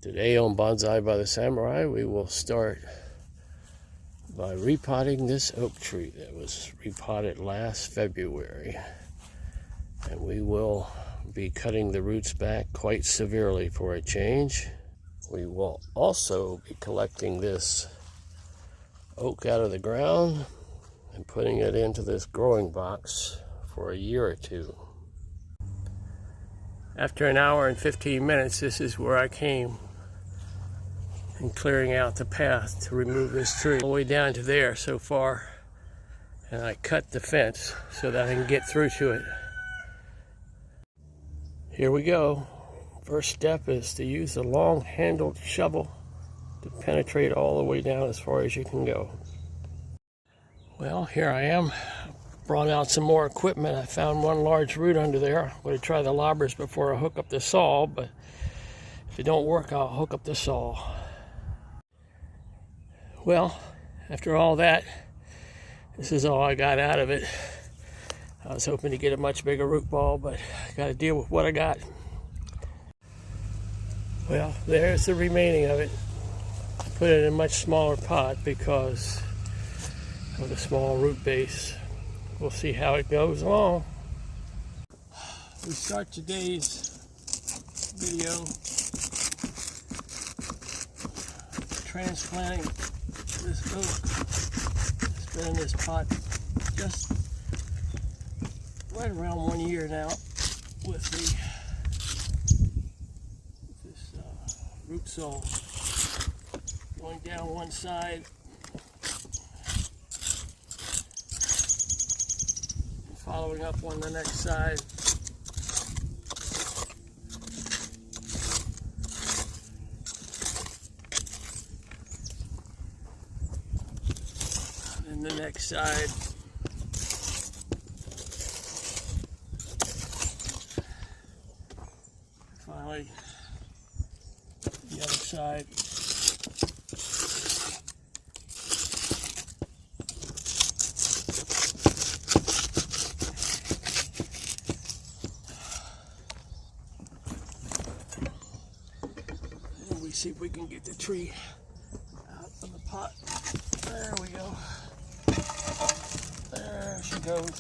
Today on Bonsai by the Samurai, we will start by repotting this oak tree that was repotted last February. And we will be cutting the roots back quite severely for a change. We will also be collecting this oak out of the ground and putting it into this growing box for a year or two. After an hour and 15 minutes, this is where I came and clearing out the path to remove this tree all the way down to there so far, and I cut the fence so that I can get through to it. Here we go. First step is to use a long-handled shovel to penetrate all the way down as far as you can go. Well, here I am. Brought out some more equipment. I found one large root under there. I'm going to try the lobbers before I hook up the saw, but if it don't work, I'll hook up the saw. Well, after all that, this is all I got out of it. I was hoping to get a much bigger root ball, but I got to deal with what I got. Well, there's the remaining of it. I put it in a much smaller pot because of the small root base. We'll see how it goes along. We start today's video transplanting this oak. It's been in this pot just right around 1 year now with this root saw going down one side and following up on the next side. And the next side. Finally, the other side. And we see if we can get the tree out of the pot. There we go. There she goes.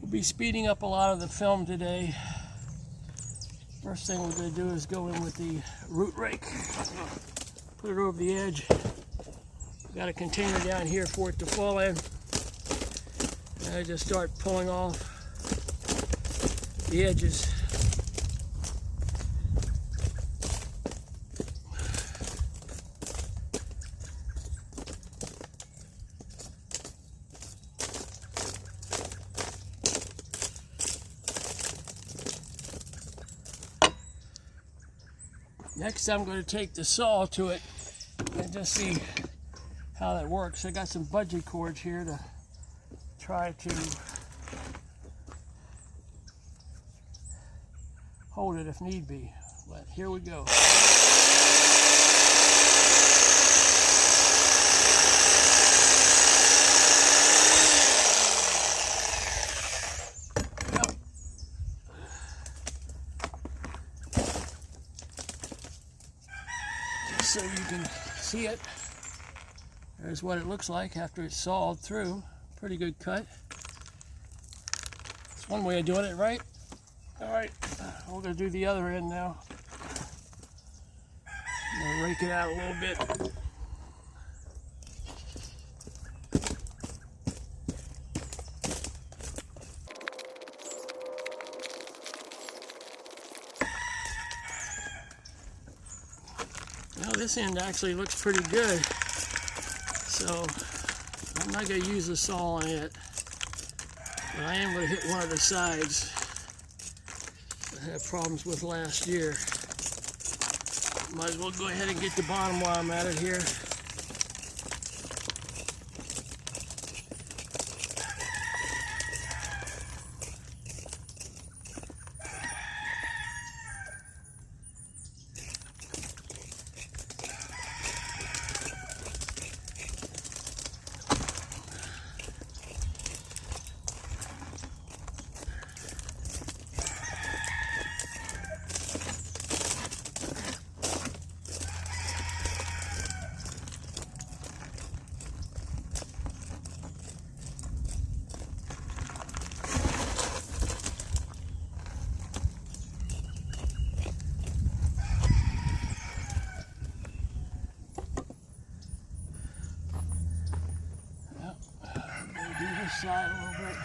We'll be speeding up a lot of the film today. First thing we're going to do is go in with the root rake. Put it over the edge. Got a container down here for it to fall in. And I just start pulling off the edges. Next, I'm going to take the saw to it and just see how that works. I got some bungee cords here to try to hold it if need be. But here we go. So you can see it. There's what it looks like after it's sawed through. Pretty good cut. It's one way of doing it, right? All right, we're going to do the other end now. I'm going to rake it out a little bit. Well, this end actually looks pretty good, so I'm not going to use the saw on it, but I am going to hit one of the sides I had problems with last year. Might as well go ahead and get the bottom while I'm at it here. Side a little bit.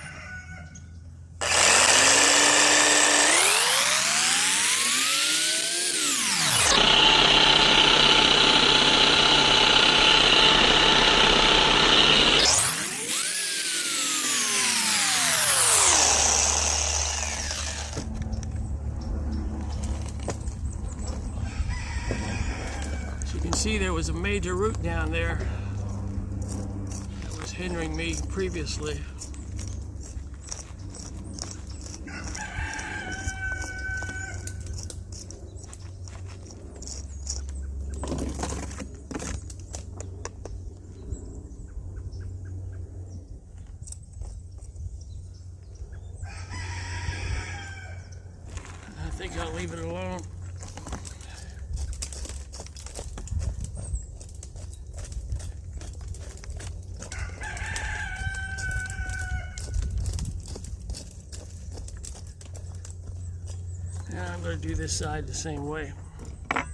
As you can see, there was a major root down there that was hindering me previously. I think I'll leave it alone. And I'm going to do this side the same way. The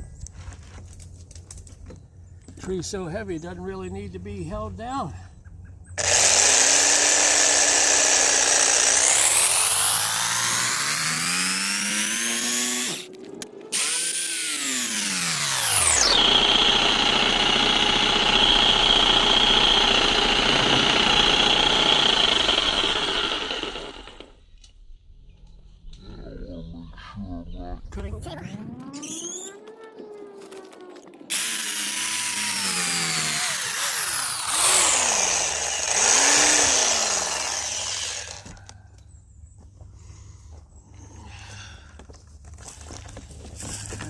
tree's so heavy it doesn't really need to be held down.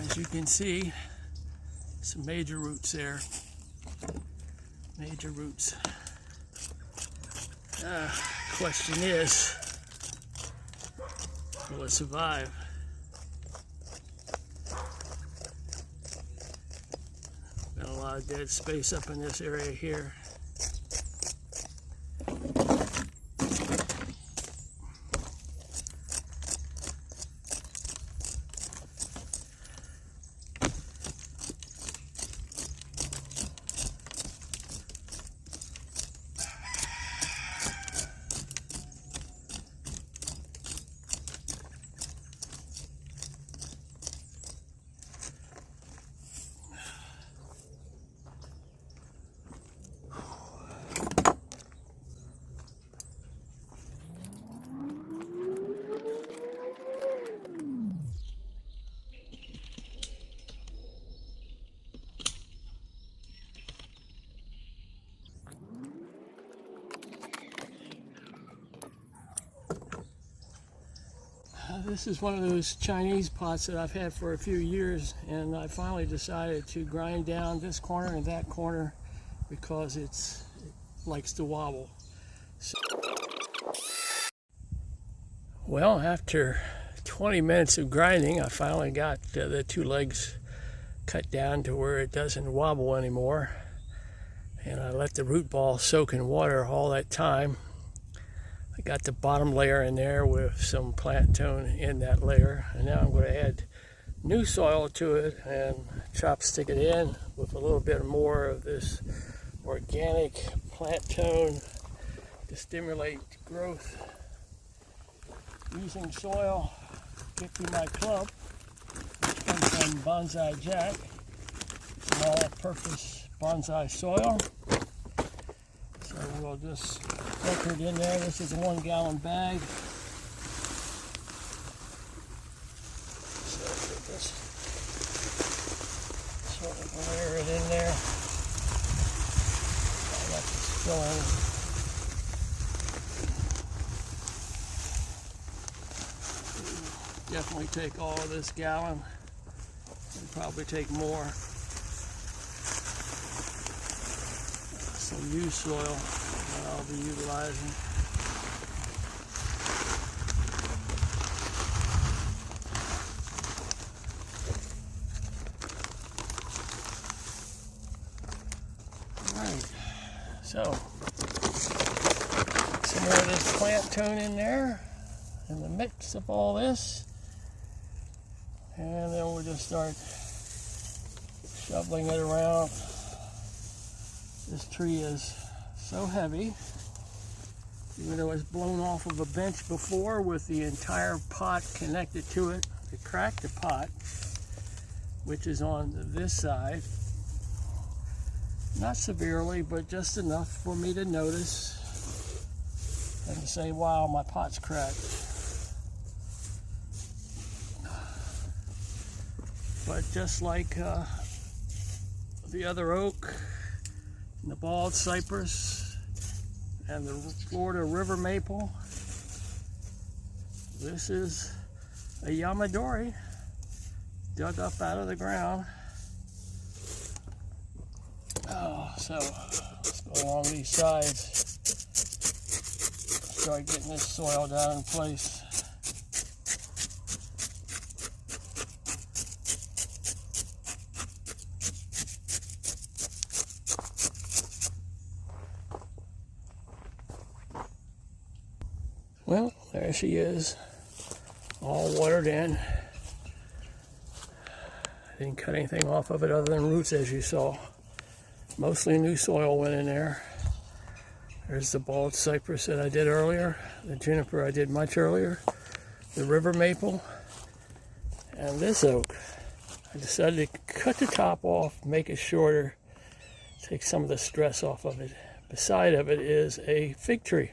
As you can see, some major roots there. Major roots. Question is, will it survive? Got a lot of dead space up in this area here. This is one of those Chinese pots that I've had for a few years, and I finally decided to grind down this corner and that corner because it likes to wobble. So, well, after 20 minutes of grinding, I finally got the two legs cut down to where it doesn't wobble anymore, and I let the root ball soak in water all that time. I got the bottom layer in there with some plant tone in that layer, and now I'm going to add new soil to it and chopstick it in with a little bit more of this organic plant tone to stimulate growth. Using soil, get me my club, which comes from Bonsai Jack. It's an all-purpose bonsai soil. So we'll just filter it in there. This is a 1 gallon bag. So Layer it in there. I'll let this fill in. Definitely take all of this gallon and probably take more. Some used soil that I'll be utilizing. Alright, so some more of this plant tone in there in the mix of all this. And then we'll just start shoveling it around. This tree is so heavy, even though it's blown off of a bench before with the entire pot connected to it. It cracked the pot, which is on this side. Not severely, but just enough for me to notice and to say, wow, my pot's cracked. But just like the other oak, and the bald cypress, and the Florida river maple, this is a Yamdori dug up out of the ground. Oh, so let's go along these sides, start getting this soil down in place. Well, there she is, all watered in. I didn't cut anything off of it other than roots, as you saw. Mostly new soil went in there. There's the bald cypress that I did earlier, the juniper I did much earlier, the river maple, and this oak. I decided to cut the top off, make it shorter, take some of the stress off of it. Beside of it is a fig tree.